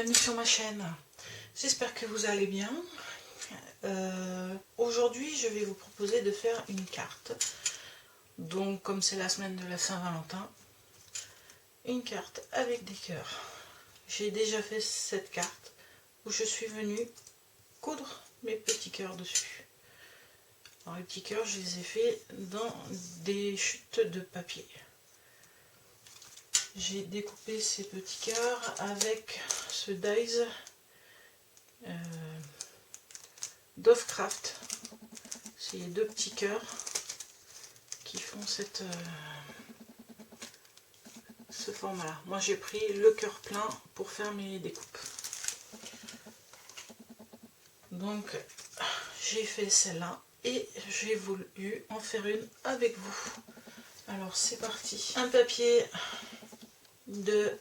bienvenue sur ma chaîne. J'espère que vous allez bien. Aujourd'hui je vais vous proposer de faire une carte. Donc comme c'est la semaine de la Saint-Valentin, une carte avec des cœurs. J'ai déjà fait cette carte où je suis venue coudre mes petits cœurs dessus. Alors les petits cœurs, je les ai faits dans des chutes de papier. J'ai découpé ces petits cœurs avec ce dies Dovecraft. C'est les deux petits cœurs qui font ce format là. Moi j'ai pris le cœur plein pour faire mes découpes. Donc j'ai fait celle-là et j'ai voulu en faire une avec vous. Alors c'est parti. Un papier de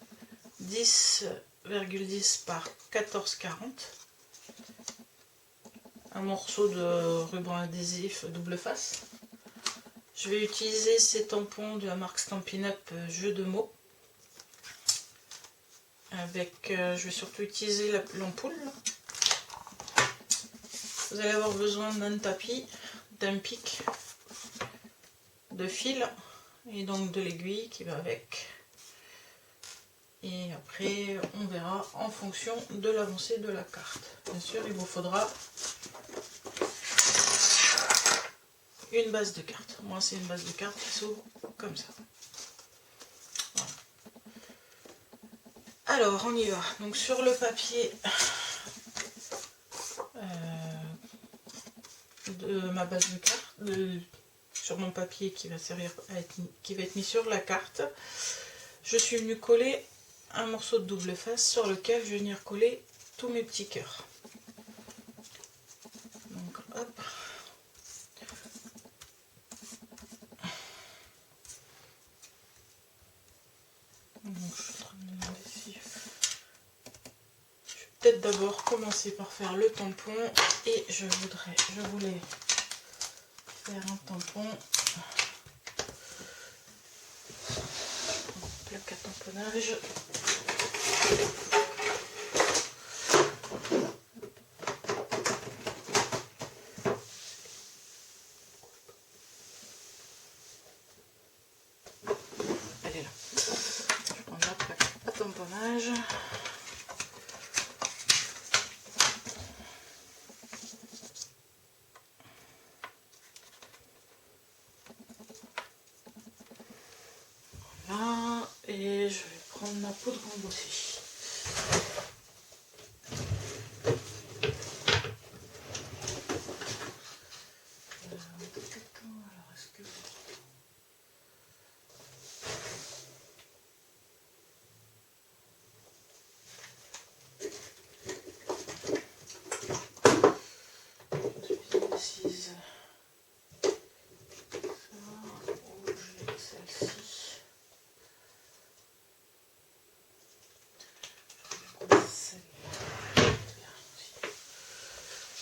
10,10 par 14,40. Un morceau de ruban adhésif double face. Je vais utiliser ces tampons de la marque Stampin' Up Jeu de mots. Je vais surtout utiliser l'ampoule. Vous allez avoir besoin d'un tapis, d'un pic, de fil et donc de l'aiguille qui va avec. Et après on verra en fonction de l'avancée de la carte. Bien sûr il vous faudra une base de carte. Moi c'est une base de carte qui s'ouvre comme ça. Voilà. Alors on y va. Donc sur le papier de ma base de carte, sur mon papier qui va servir qui va être mis sur la carte, je suis venue coller un morceau de double face sur lequel je vais venir coller tous mes petits cœurs. Donc hop. Donc, je suis en train de me demander si je vais peut-être d'abord commencer par faire le tampon et je voulais faire un tampon. Plaque à tamponnage. Elle est là. Je prends la plaque à tamponnage. Voilà. Et je vais prendre ma poudre embossée.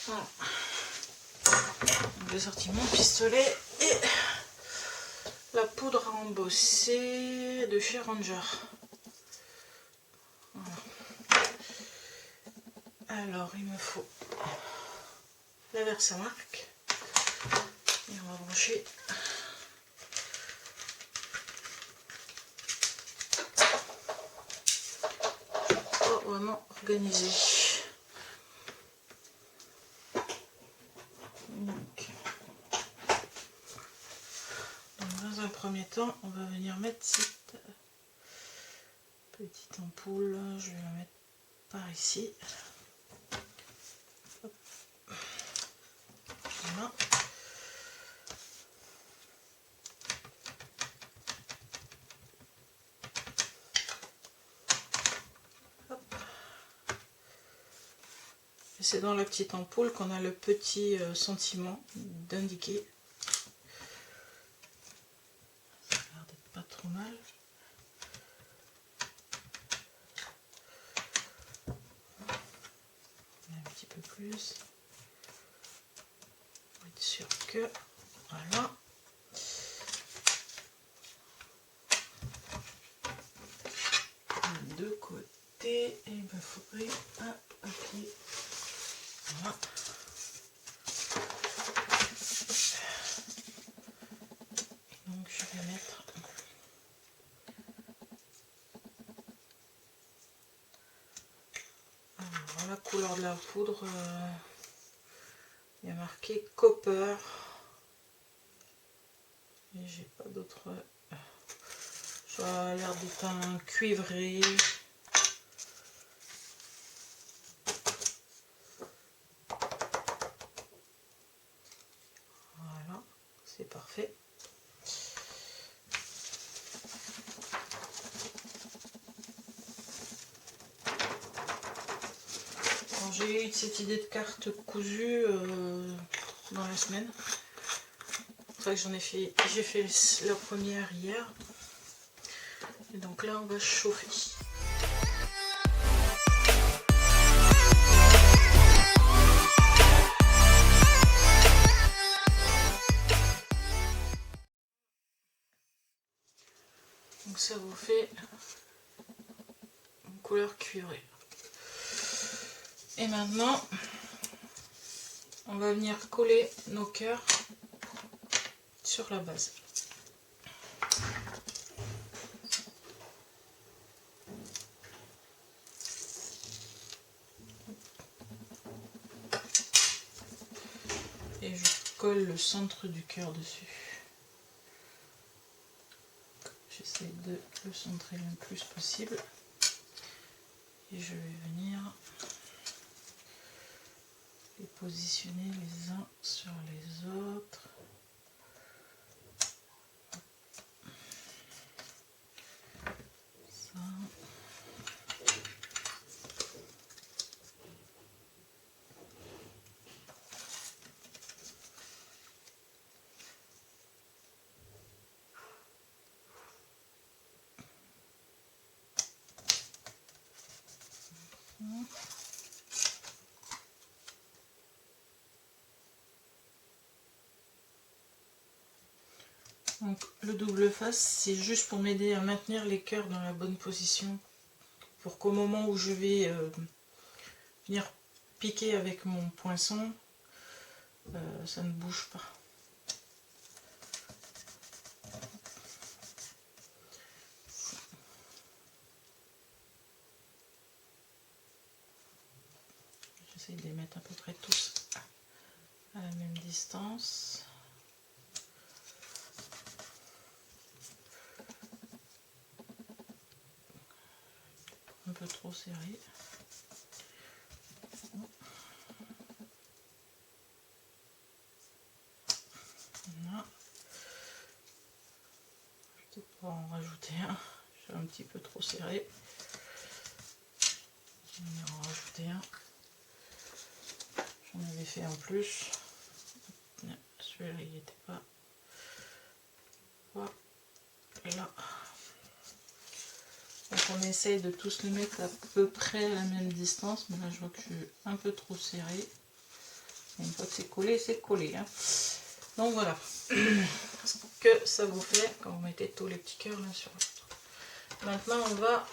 Voilà. J'ai sorti mon pistolet et la poudre à embosser de chez Ranger. Voilà. Alors il me faut la Versamark et on va brancher pas vraiment organisé. Donc, dans un premier temps, on va venir mettre cette petite ampoule. Je vais la mettre par ici. Hop. Voilà. Hop. Et c'est dans la petite ampoule qu'on a le petit sentiment d'indiquer. Ça a l'air d'être pas trop mal. Un petit peu plus. Pour être sûr que voilà. De côté et ben me faudrait un papier. Voilà. Et donc je vais mettre alors, la couleur de la poudre. Il y a marqué copper. Et j'ai pas d'autre. Ça a l'air d'être un cuivré. Voilà, c'est parfait. J'ai eu cette idée de carte cousue dans la semaine. C'est pour ça que j'ai fait la première hier. Et donc là on va chauffer. Donc ça vous fait une couleur cuivrée. Et maintenant, on va venir coller nos cœurs sur la base. Et je colle le centre du cœur dessus. J'essaie de le centrer le plus possible. Et je vais venir les positionner les uns sur les autres. Ça. Donc le double face, c'est juste pour m'aider à maintenir les cœurs dans la bonne position, pour qu'au moment où je vais venir piquer avec mon poinçon, ça ne bouge pas. J'essaie de les mettre à peu près tous à la même distance. Un peu trop serré. Voilà. Je vais pouvoir en rajouter un. Je suis un petit peu trop serré. Je vais en rajouter un. J'en avais fait en plus. Celui-là il n'était pas. Voilà. Et là. Donc on essaye de tous les mettre à peu près à la même distance. Mais là je vois que je suis un peu trop serré. Et une fois que c'est collé. Hein. Donc voilà. Ce que ça vous fait quand vous mettez tous les petits cœurs l'un sur l'autre. Maintenant on va.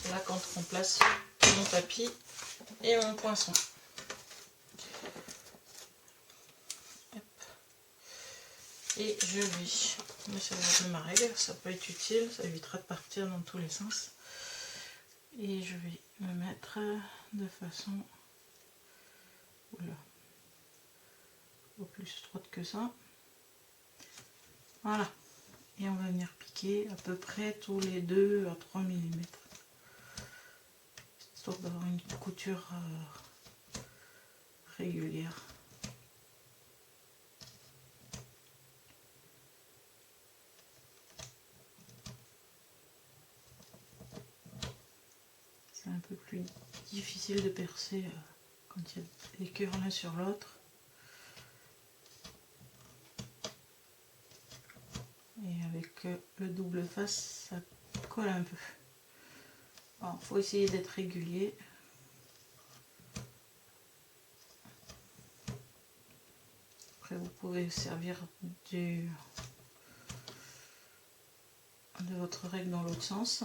C'est là quand on place mon tapis et mon poinçon. Hop. Et je vais me servir de ma règle, ça peut être utile, ça évitera de partir dans tous les sens. Et je vais me mettre de façon au plus étroite que ça. Voilà. Et on va venir piquer à peu près tous les 2 à 3 mm. Histoire d'avoir une couture régulière. C'est un peu plus difficile de percer quand il y a les cœurs l'un sur l'autre. Et avec le double face, ça colle un peu. Alors, faut essayer d'être régulier. Après, vous pouvez servir de votre règle dans l'autre sens.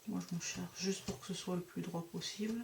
Moi je m'en cherche juste pour que ce soit le plus droit possible.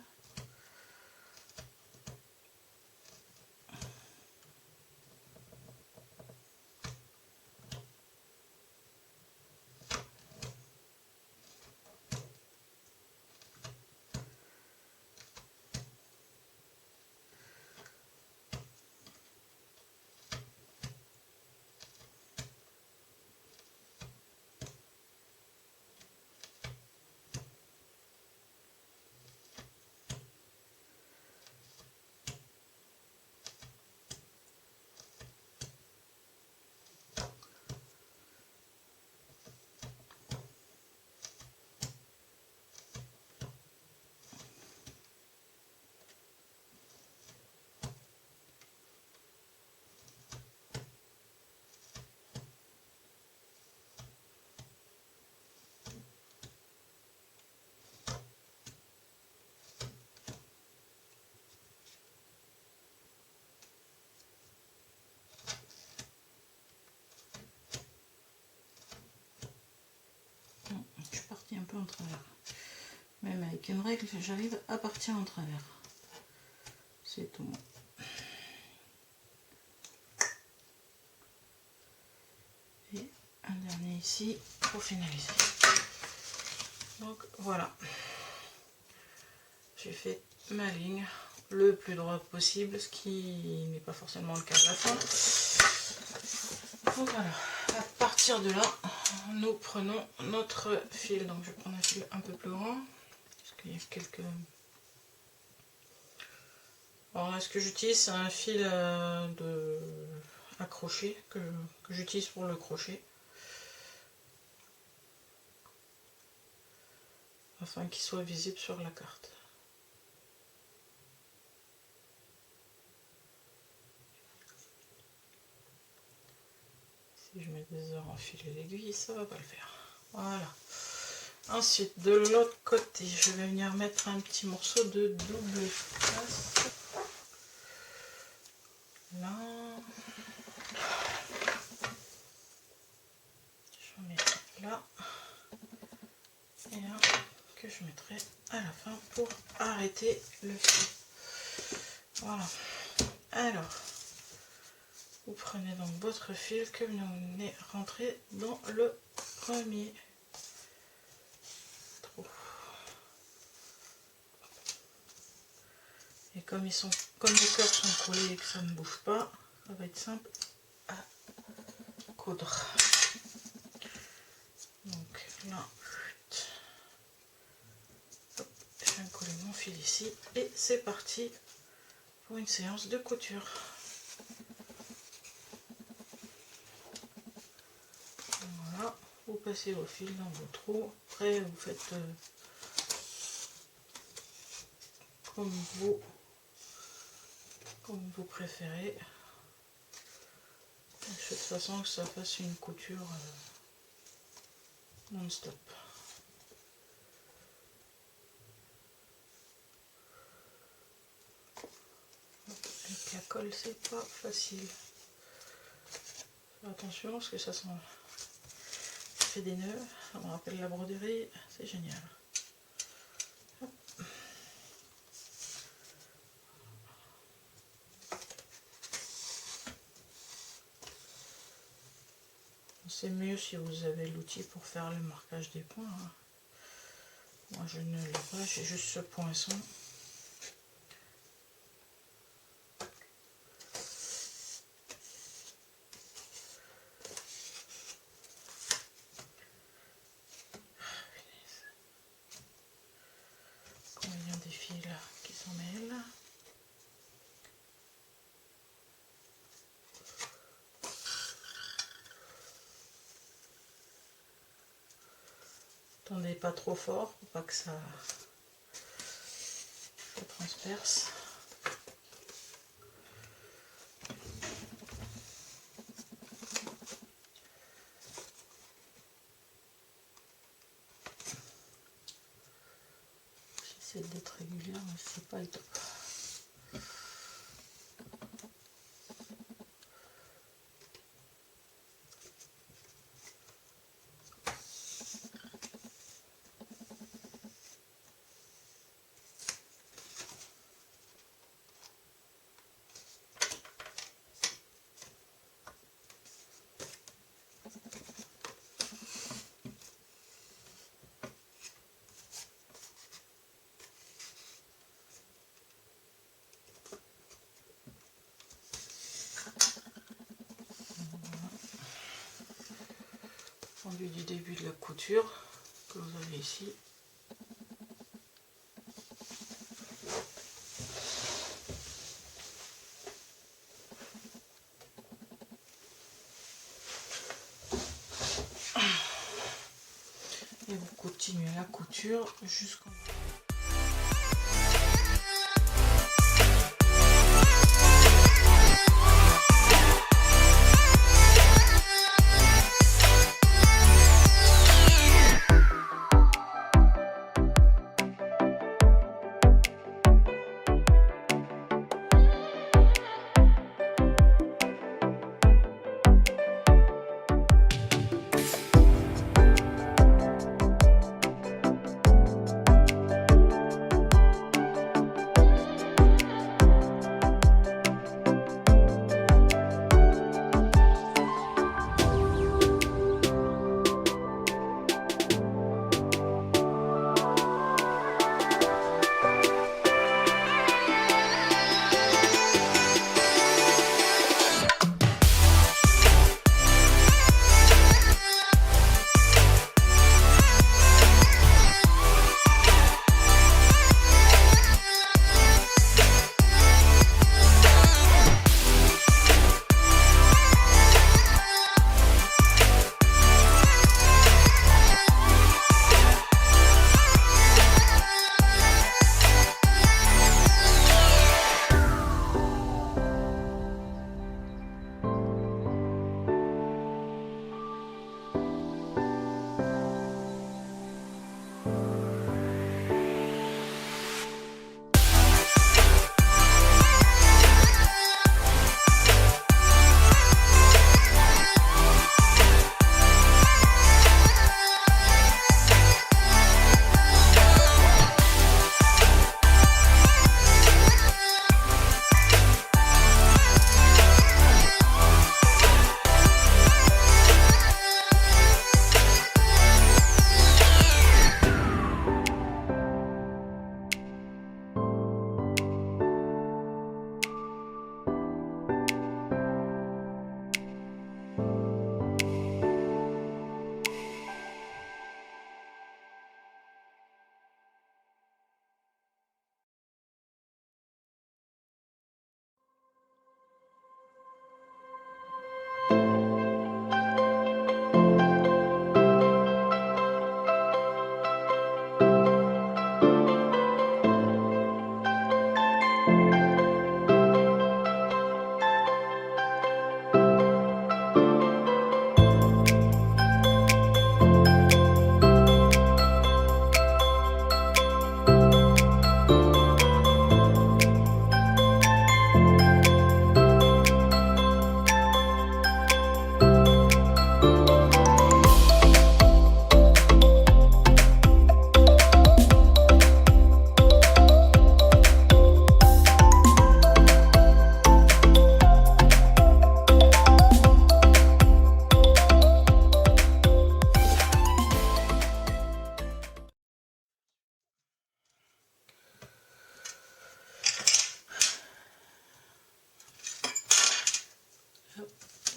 Je suis partie un peu en travers. Même avec une règle, j'arrive à partir en travers. C'est tout. Et un dernier ici pour finaliser. Donc voilà. J'ai fait ma ligne le plus droit possible, ce qui n'est pas forcément le cas à la fin. Donc voilà. À partir de là, nous prenons notre fil. Donc je vais prendre un fil un peu plus grand. Parce qu'il y a quelques... Alors là, ce que j'utilise, c'est un fil à crochet que j'utilise pour le crochet. Afin qu'il soit visible sur la carte. Si je mets des heures en fil et l'aiguille, ça va pas le faire. Voilà. Ensuite, de l'autre côté, je vais venir mettre un petit morceau de double face. Là. Je mets là. Et un que je mettrai à la fin pour arrêter le fil. Voilà. Alors, vous prenez donc votre fil que vous venez rentrer dans le premier trou. Et comme les cœurs sont collés et que ça ne bouge pas, ça va être simple à coudre. Donc là, hop, je viens coller mon fil ici et c'est parti pour une séance de couture. Voilà, vous passez vos fils dans vos trous. Après, vous faites comme vous préférez. Je fais de façon que ça fasse une couture non-stop. Avec la colle, c'est pas facile. Faire attention parce que ça fait des nœuds. Ça me rappelle la broderie, c'est génial. Hop. C'est mieux si vous avez l'outil pour faire le marquage des points. Hein. Moi je ne l'ai pas, j'ai juste ce poinçon. Combien des fils qui s'en mêlent. Tendez pas trop fort pour pas que ça transperce. J'essaie d'être régulière, mais c'est pas le top. fendu du début de la couture que vous avez ici. Et vous continuez la couture jusqu'en bout.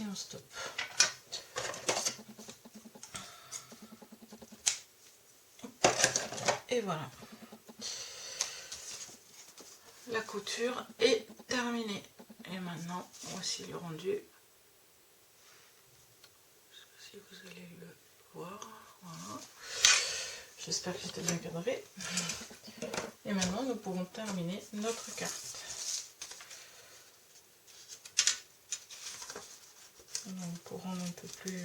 Et on stoppe. Et voilà. La couture est terminée. Et maintenant, voici le rendu. Je ne sais pas si vous allez le voir. Voilà. J'espère que j'étais bien cadré. Et maintenant, nous pourrons terminer notre carte. Donc, pour rendre un peu plus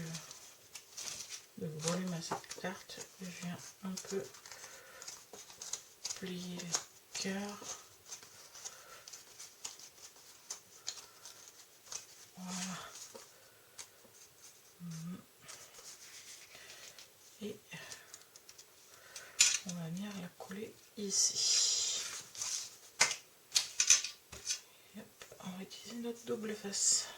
de volume à cette carte, je viens un peu plier les cœurs. Voilà. Et on va venir la coller ici. Et hop, on va utiliser notre double face.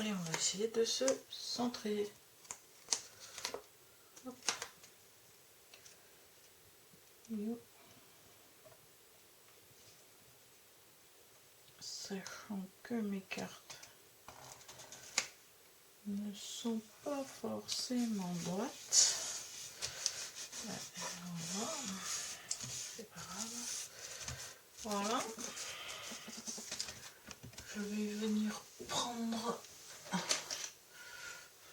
Et on va essayer de se centrer. Hop. Sachant que mes cartes ne sont pas forcément droites. C'est pas grave. Voilà. Je vais venir prendre.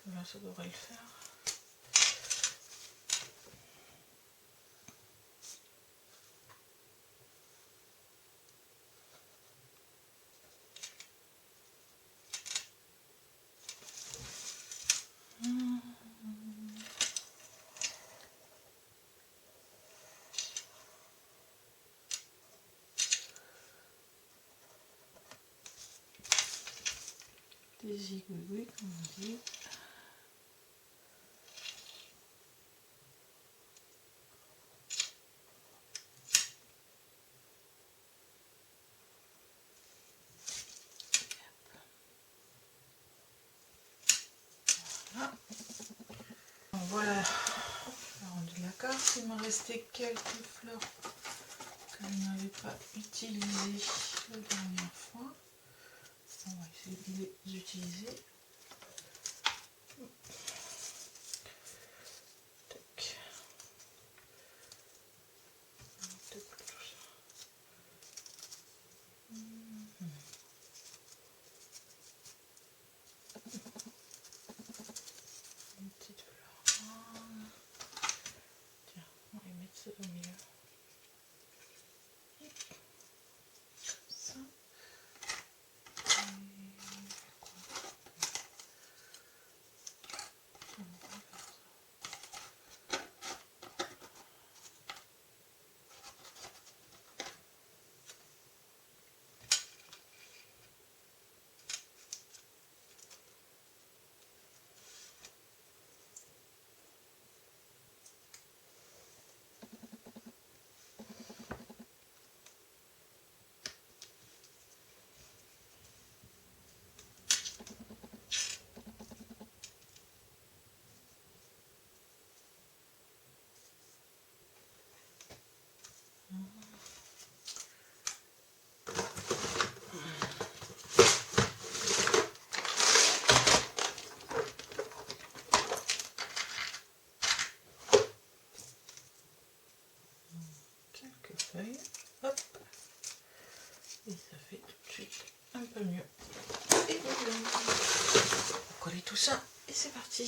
Là, ça devrait le faire. Des zigouigouis, comme on dit. Voilà. Voilà le rendu de la carte. Il me restait quelques fleurs que je n'avais pas utilisées la dernière fois. On va essayer de les utiliser. Tac. Peut-être tout ça. Une petite fleur. Tiens, on va mettre ça au milieu. Ça. Quelques feuilles, hop, et ça fait tout de suite un peu mieux. Et voilà, on va coller tout ça, et c'est parti.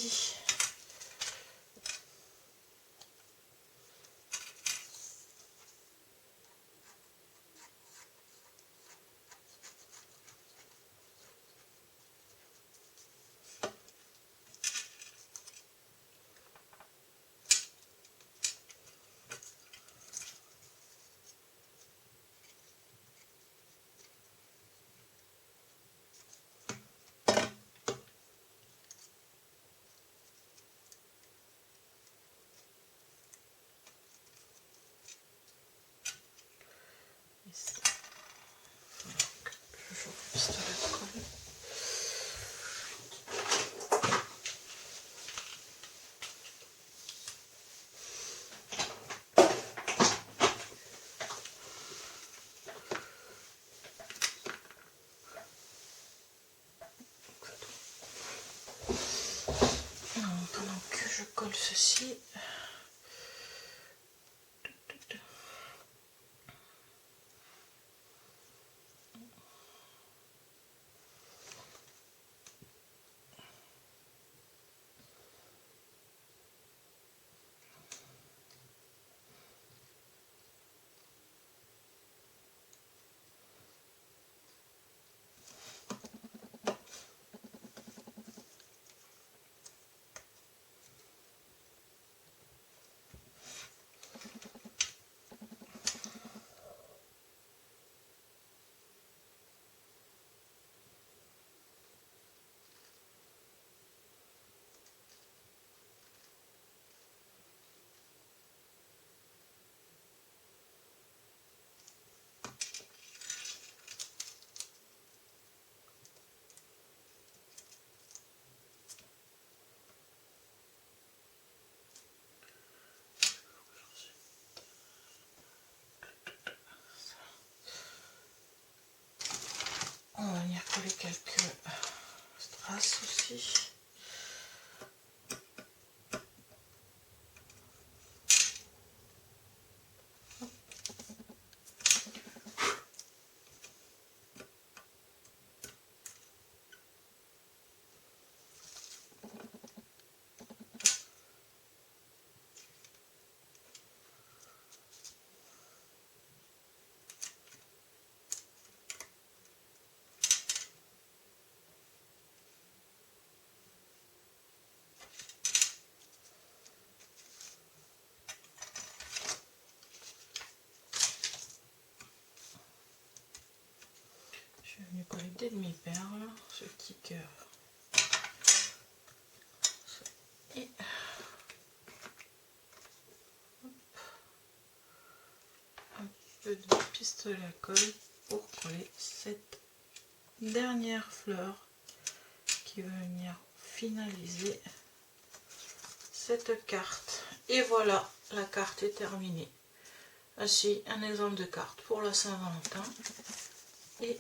Je chauffe le pistolet de colle. Pendant que je colle ceci, aussi. Je vais venir coller des demi-perles, ce petit cœur. Et un peu de pistolet à colle pour coller cette dernière fleur qui va venir finaliser cette carte. Et voilà, la carte est terminée. Voici un exemple de carte pour la Saint-Valentin. Et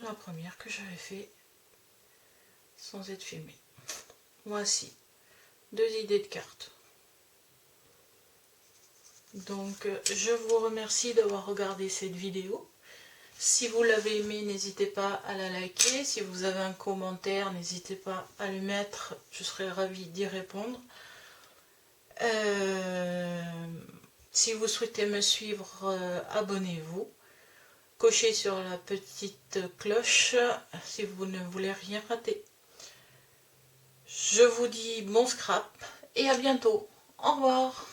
la première que j'avais fait sans être filmée. Voici 2 idées de cartes. Donc je vous remercie d'avoir regardé cette vidéo. Si vous l'avez aimé, n'hésitez pas à la liker. Si vous avez un commentaire, n'hésitez pas à le mettre. Je serai ravie d'y répondre. Si vous souhaitez me suivre, abonnez-vous. Cochez sur la petite cloche si vous ne voulez rien rater. Je vous dis bon scrap et à bientôt. Au revoir.